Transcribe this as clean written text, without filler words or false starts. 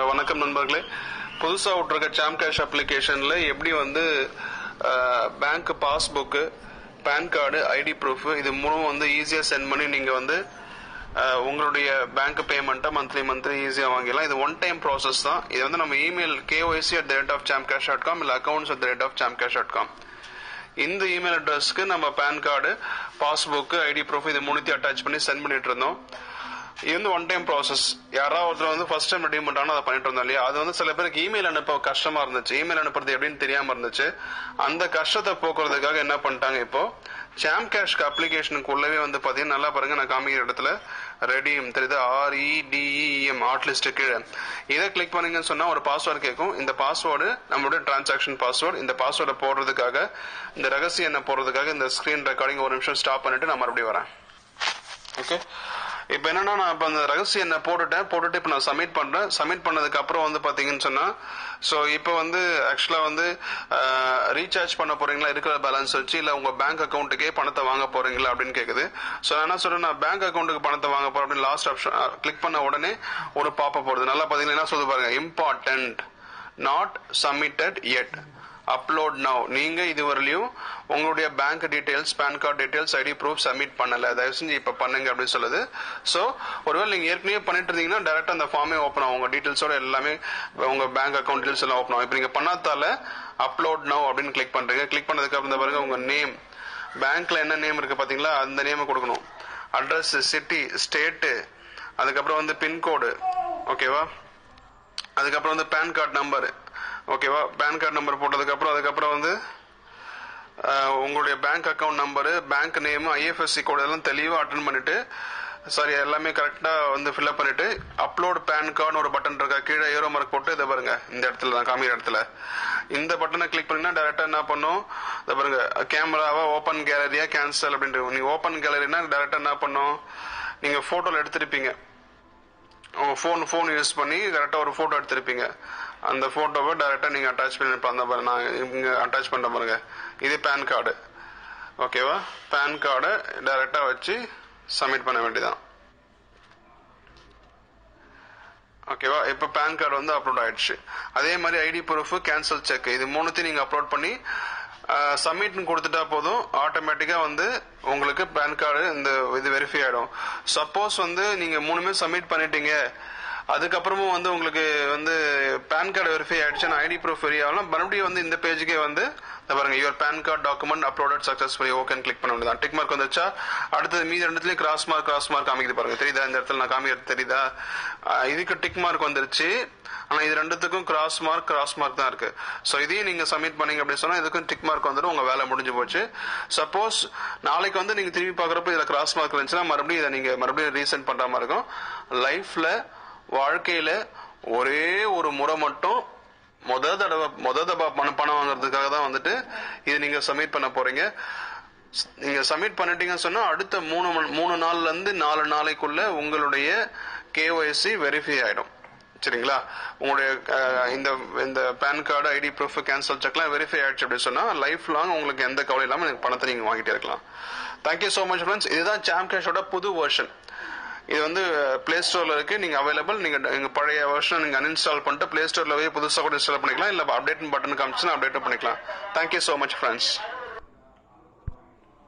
வணக்கம் நண்பர்களே. புதுசா விட்டுருக்க சாம் கேஷ் அப்ளிகேஷன்ல எப்படி வந்து bank passbook, PAN card, ID proof இது மூணும் வந்து ஈஸியா சென்ட் பண்ணி நீங்க வந்து உங்களுடைய பேங்க் பேமெண்ட்டை மந்த்லி ஈஸியா வாங்கிடலாம். இது ஒன் டைம் ப்ராசஸ் தான். இது வந்து நம்ம இமெயில் KYC@chamcash.com இல்ல accounts@chamcash.com இந்த இமெயில் அட்ரஸ்க்கு நம்ம PAN card, passbook, ID proof இது மூணுத்தையும் அட்டாச் பண்ணி சென்ட் பண்ணிட்டு இருந்தோம். இது வந்து ஒன் டைம் ப்ராசஸ். யாராவது ஒருத்தர் வந்து ஃபர்ஸ்ட் டைம் ரெடீம் பண்றாங்க அதை பண்ணிட்டு இருந்தோம் இல்லையா, அது வந்து சில பேருக்கு இமெயில் அனுப்ப கஷ்டமா இருந்துச்சு, இமெயில் அனுப்புறது எப்படின்னு தெரியாம இருந்துச்சு. அந்த கஷ்டத்தை போக்குறதுக்காக என்ன பண்ணிட்டாங்க, இப்போ சாம் கேஷ்க்கு அப்ளிகேஷனுக்குள்ளவே வந்து பாத்தீங்கன்னா நல்லா பாருங்க, நான் காமிக்கிற இடத்துல ரெடீம் தெரியுது, REDEM ஹாட் லிஸ்ட் கீழே இதை கிளிக் பண்ணீங்கன்னு சொன்னா ஒரு பாஸ்வேர்டு கேட்கும். இந்த பாஸ்வேர்டு நம்மளுடைய டிரான்சாக்ஷன் பாஸ்வேர்டு. இந்த பாஸ்வேர்டை போடுறதுக்காக, இந்த ரகசிய எண்ணை போடுறதுக்காக இந்த ஸ்கிரீன் ரெக்கார்டிங் ஒரு நிமிஷம் ஸ்டாப் பண்ணிட்டு நான் மறுபடியும் வரேன். ஓகே, இப்ப என்னன்னா நான் இப்ப அந்த ரகசிய எண்ணை போட்டுட்டு இப்ப நான் சப்மிட் பண்றேன். சப்மிட் பண்ணதுக்கு அப்புறம் வந்து பாத்தீங்கன்னு சொன்னா, சோ இப்ப வந்து ஆக்சுவலா வந்து ரீசார்ஜ் பண்ண போறீங்களா இருக்கிற பேலன்ஸ் வச்சு, இல்ல உங்க பேங்க் அக்கௌண்ட்டுக்கே பணத்தை வாங்க போறீங்களா அப்படின்னு கேக்குது. சோ நான் என்ன சொல்றேன், நான் பேங்க் அக்கௌண்ட்டுக்கு பணத்தை வாங்க போறேன் அப்படின்னு லாஸ்ட் ஆப்ஷன் கிளிக் பண்ண உடனே ஒரு பாப்பப் போடுது. நல்லா பாத்தீங்கன்னா என்ன சொல்லுது பாருங்க, important not submitted yet, upload now. நீங்க இதுவரையிலும் உங்களுடைய bank details, PAN card details, ID proof submit பண்ணல, தயவு செஞ்சு இப்ப பண்ணுங்க அப்படின்னு சொல்லுது. சோ ஒருவேளை நீங்க ஏற்கனவே பண்ணிட்டு இருந்தீங்கன்னா டைரக்டா அந்த ஃபார்மே ஓப்பன் ஆகும், உங்க டீடைல்ஸோட எல்லாமே உங்க பேங்க் அக்கௌண்ட் டீடைல்ஸ் எல்லாம் ஓப்பன் ஆகும். இப்ப நீங்க பண்ணாதால அப்லோட் நவ் அப்படின்னு கிளிக் பண்றீங்க. கிளிக் பண்ணதுக்கு அப்புறம் பாருங்க உங்க நேம், பேங்க்ல என்ன நேம் இருக்கு பாத்தீங்களா, அந்த நேம் கொடுக்கணும். அட்ரஸ், சிட்டி, ஸ்டேட், அதுக்கப்புறம் வந்து பின்கோடு, ஓகேவா, அதுக்கப்புறம் வந்து பேன் கார்டு நம்பர், ஓகேவா, பேன் கார்டு நம்பர் போட்டதுக்கு அப்புறம் அதுக்கப்புறம் வந்து உங்களுடைய bank account number, bank name, IFSC code எல்லாம் தெளிவா அட்டென்ட் பண்ணிட்டு, சாரி எல்லாமே கரெக்டா வந்து ஃபில்அப் பண்ணிட்டு அப்லோட் பேன் கார்டு ஒரு பட்டன் இருக்கா கீழே ஏரோ மார்க் போட்டு, இதை பாருங்க இந்த இடத்துல தான் காமிக்கிற இடத்துல இந்த பட்டனை கிளிக் பண்ணீங்கன்னா டைரக்டா என்ன பண்ணும், இதை பாருங்க கேமராவா ஓபன் கேலரியா கேன்சல் அப்படின்ட்டு. நீங்க ஓபன் கேலரினா டைரக்டா என்ன பண்ணும், நீங்க போட்டோல எடுத்திருப்பீங்க, உங்க போன் யூஸ் பண்ணி கரெக்டா ஒரு போட்டோ எடுத்திருப்பீங்க, அந்த போட்டோவை டைரக்டா நீங்க அட்டாச் பண்ணி அந்த பாருங்க, நான் இங்க அட்டாச் பண்ண பாருங்க, இது பேன் கார்டு, ஓகேவா. பேன் கார்டை டைரக்டா வச்சு சப்மிட் பண்ண வேண்டியதான், ஓகேவா. இப்ப பேன் கார்டு வந்து அப்லோட் ஆயிடுச்சு. அதே மாதிரி ஐடி ப்ரூஃப், கேன்சல் செக், இது மூணுத்தையும் நீங்க அப்லோட் பண்ணி சப்மிட் கொடுத்துட்டா போதும், ஆட்டோமேட்டிக்கா வந்து உங்களுக்கு பேன் கார்டு இந்த இது வெரிஃபை ஆயிடும். சப்போஸ் வந்து நீங்க மூணுமே சப்மிட் பண்ணிட்டீங்க, அதுக்கப்புறமும் வந்து உங்களுக்கு வந்து பேன் கார்டு வெரிஃபை ஆயிடுச்சுன்னா ஐடி ப்ரூஃப் வெரி ஆகலாம், மறுபடியும் வந்து இந்த பேஜுக்கே வந்து பாருங்க your PAN card document uploaded successfully, ஓகேன்னு கிளிக் பண்ண வேண்டியதான். டிக் மார்க் வந்துச்சா, அடுத்தது மீதி ரெண்டுலயும் கிராஸ் மார்க் காமிக்குது பாருங்க, தெரியுதா, இந்த இடத்துல நான் காமிக்கிறது தெரியுதா, இதுக்கு டிக் மார்க் வந்துருச்சு, ஆனா இது ரெண்டுத்துக்கும் கிராஸ் மார்க் தான் இருக்கு. சோ இதையும் நீங்க சப்மிட் பண்ணீங்க அப்படின்னு சொன்னா இதுக்கும் டிக் மார்க் வந்துடும், உங்க வேலை முடிஞ்சு போச்சு. சப்போஸ் நாளைக்கு வந்து நீங்க திரும்பி பாக்குறப்ப இதுல கிராஸ் மார்க் இருந்துச்சுன்னா மறுபடியும் இதை நீங்க மறுபடியும் ரீசெண்ட் பண்ற மாதிரி இருக்கும். லைஃப்ல வாழ்க்கையில ஒரே ஒரு முறை மட்டும் முத தடவை பணம் வாங்குறதுக்காக தான் வந்துட்டு இது நீங்க சப்மிட் பண்ண போறீங்க. நீங்க சப்மிட் பண்ணிட்டீங்கன்னு சொன்னா அடுத்த 3 நாள்ல இருந்து 4 நாளைக்குள்ள உங்களுடைய KYC வெரிஃபை ஆயிடும், சரிங்களா. உங்களுடைய இந்த PAN card, ID proof, cancel செக்லாம் வெரிஃபை ஆயிடுச்சு அப்படின்னு சொன்னா லைஃப் லாங் உங்களுக்கு எந்த கவலை இல்லாம எனக்கு பணத்தை நீங்க வாங்கிட்டே இருக்கலாம். Thank you so much friends. இதுதான் சாம் கேஷோட புது வெர்ஷன். இது வந்து பிளே ஸ்டோர்ல இருக்கு, நீங்க அவைலபிள். நீங்க பழைய வெர்ஷன் நீங்க அன்இன்ஸ்டால் பண்ணிட்டு பிளே ஸ்டோர்ல போய் புதுசா கூட இன்ஸ்டால் பண்ணிக்கலாம், இல்ல அப்டேட் பட்டன் காமிச்சுன்னா அப்டேட் பண்ணிக்கலாம். Thank you so much friends.